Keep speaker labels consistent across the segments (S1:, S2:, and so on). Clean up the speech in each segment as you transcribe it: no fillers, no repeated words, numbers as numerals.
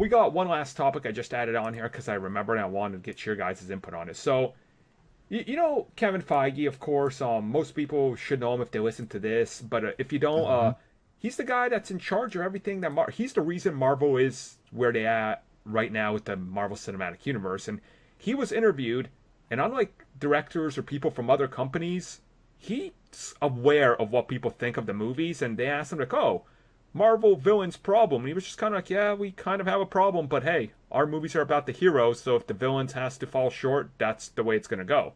S1: we got one last topic I just added on here because I remembered and I wanted to get your guys' input on it. So, you know Kevin Feige, of course. Most people should know him if they listen to this, but if you don't,
S2: Hmm.
S1: he's the guy that's in charge of everything he's the reason Marvel is where they at right now with the Marvel Cinematic Universe. And he was interviewed, and unlike directors or people from other companies, he's aware of what people think of the movies, and they asked him like, "Oh, Marvel villains problem." And he was just kind of like, "Yeah, we kind of have a problem, but hey, our movies are about the heroes, so if the villains has to fall short, that's the way it's gonna go."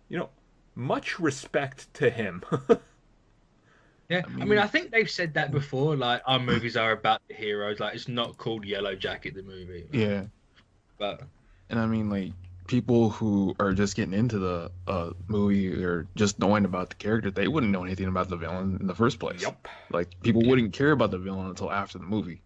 S1: You know, much respect to him.
S3: Yeah,
S2: I
S3: I mean, I
S2: mean,
S3: think they've said that before. Like, our movies are about the heroes. Like, it's not called Yellow Jacket the movie. Like,
S2: yeah,
S3: but
S2: and I mean, like people who are just getting into the movie or just knowing about the character, they wouldn't know anything about the villain in the first place.
S1: Yup.
S2: Like people
S3: yeah,
S2: wouldn't care about the villain until after the movie.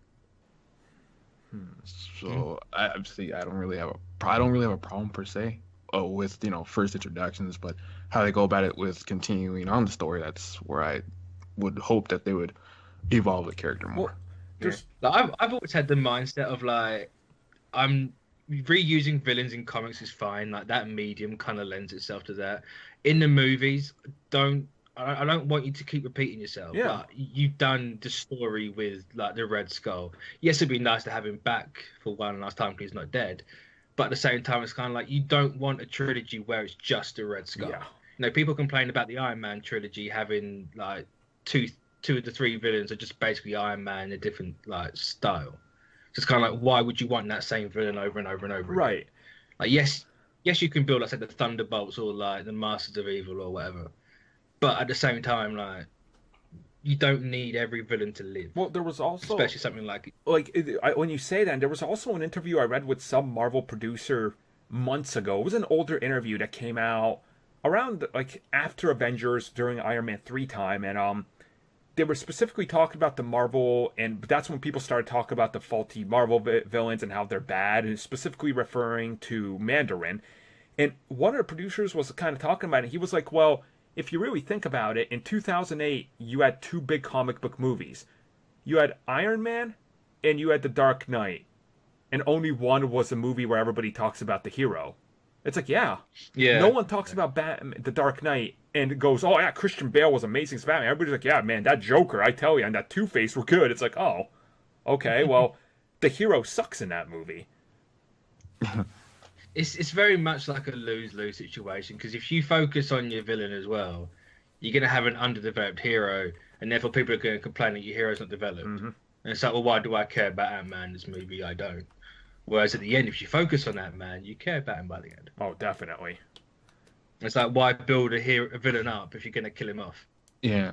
S1: Hmm.
S3: yeah,
S2: So I see. I don't really have a problem per se with first introductions, but how they go about it with continuing on the story. That's where I would hope that they would evolve the character
S1: Well,
S2: more.
S3: yeah.
S1: there's
S3: Like, I've always had the mindset of like, I'm reusing villains in comics is fine. Like that medium kind of lends itself to that. In the movies, don't I don't want you to keep repeating yourself.
S1: yeah.
S3: Like you've done the story with like the Red Skull. Yes, it'd be nice to have him back for one last time because he's not dead. But at the same time, it's kind of like you don't want a trilogy where it's just the Red Skull.
S1: Yeah.
S3: You know, people complain about the Iron Man trilogy having like two two of the three villains are just basically Iron Man in a different like style. So it's kind of like, why would you want that same villain over and over and over again?
S1: Right.
S3: Like, yes, you can build like say the Thunderbolts or like the Masters of Evil or whatever, but at the same time, like, you don't need every villain to live,
S1: Well, there was also
S3: especially something like
S1: when you say that, there was also an interview I read with some Marvel producer months ago. It was an older interview that came out around like after Avengers during Iron Man 3 time, and they were specifically talking about the Marvel, and that's when people started talking about the faulty Marvel villains and how they're bad, and specifically referring to Mandarin. And one of the producers was kind of talking about it. He was like, "Well, if you really think about it, in 2008, you had two big comic book movies. You had Iron Man, and you had The Dark Knight, and only one was a movie where everybody talks about the hero." It's like, yeah, no
S3: yeah,
S1: one talks about The Dark Knight and goes, "Oh yeah, Christian Bale was amazing as Batman." Everybody's like, "Yeah, man, that Joker, I tell you, and that Two Face were good." It's like, oh, okay, well, the hero sucks in that movie.
S3: it's very much like a lose-lose situation because if you focus on your villain as well, you're gonna have an underdeveloped hero, and therefore people are gonna complain that your hero's not developed.
S1: Hmm.
S3: And it's like, well, why do I care about Ant-Man in this movie? I don't. Whereas at the end, if you focus on Ant-Man, you care about him by the end.
S1: Oh, definitely.
S3: It's like, why build a villain up if you're gonna kill him off?
S2: Yeah,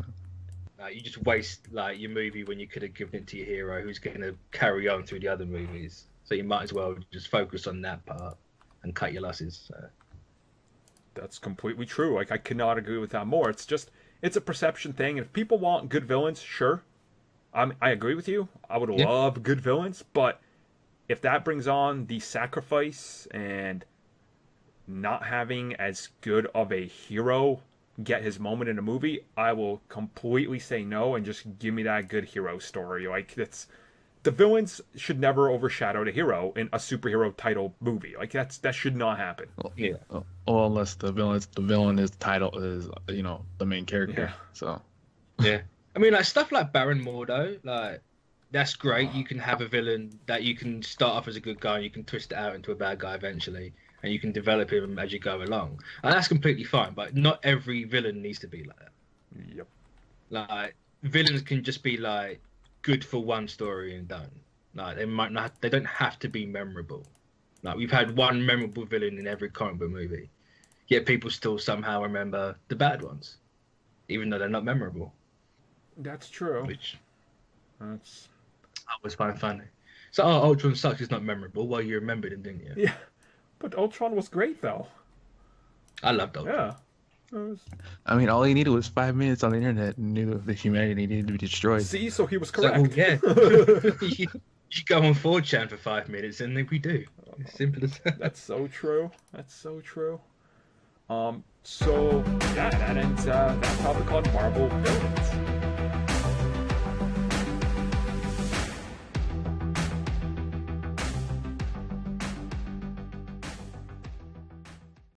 S3: You just waste like your movie when you could have given it to your hero who's gonna carry on through the other movies. So you might as well just focus on that part and cut your losses. So.
S1: That's completely true. Like, I cannot agree with that more. It's just, it's a perception thing. If people want good villains, sure, I agree with you. I would
S3: Yeah.
S1: love good villains, but if that brings on the sacrifice and not having as good of a hero get his moment in a movie, I will completely say no and just give me that good hero story. Like, it's the villains should never overshadow the hero in a superhero title movie. Like, that should not happen.
S2: well,
S3: Yeah.
S2: well, unless the villain is title is the main
S1: Yeah.
S2: character. So
S3: Yeah. I mean, like stuff like Baron Mordo, like that's great. You can have a villain that you can start off as a good guy and you can twist it out into a bad guy eventually, and you can develop him as you go along, and that's completely fine. But not every villain needs to be like that.
S1: Yep.
S3: Like villains can just be like good for one story and done. Like they don't have to be memorable. Like we've had one memorable villain in every comic book movie, yet people still somehow remember the bad ones, even though they're not memorable.
S1: That's true.
S3: Which
S1: That's
S3: I always find funny. So, oh, Ultron sucks is not memorable. Well, you remembered him, didn't you?
S1: yeah. But Ultron was great though.
S3: I loved Ultron.
S1: Yeah. It was-
S2: I mean, all he needed was 5 minutes on the internet and knew the humanity needed to be destroyed.
S1: See, so he was
S3: It's like,
S1: correct.
S3: well, yeah. you go on 4chan for 5 minutes, and then we do. It's simple as that.
S1: That's so true. That's so true. So yeah, that ends that topic on Marvel villains.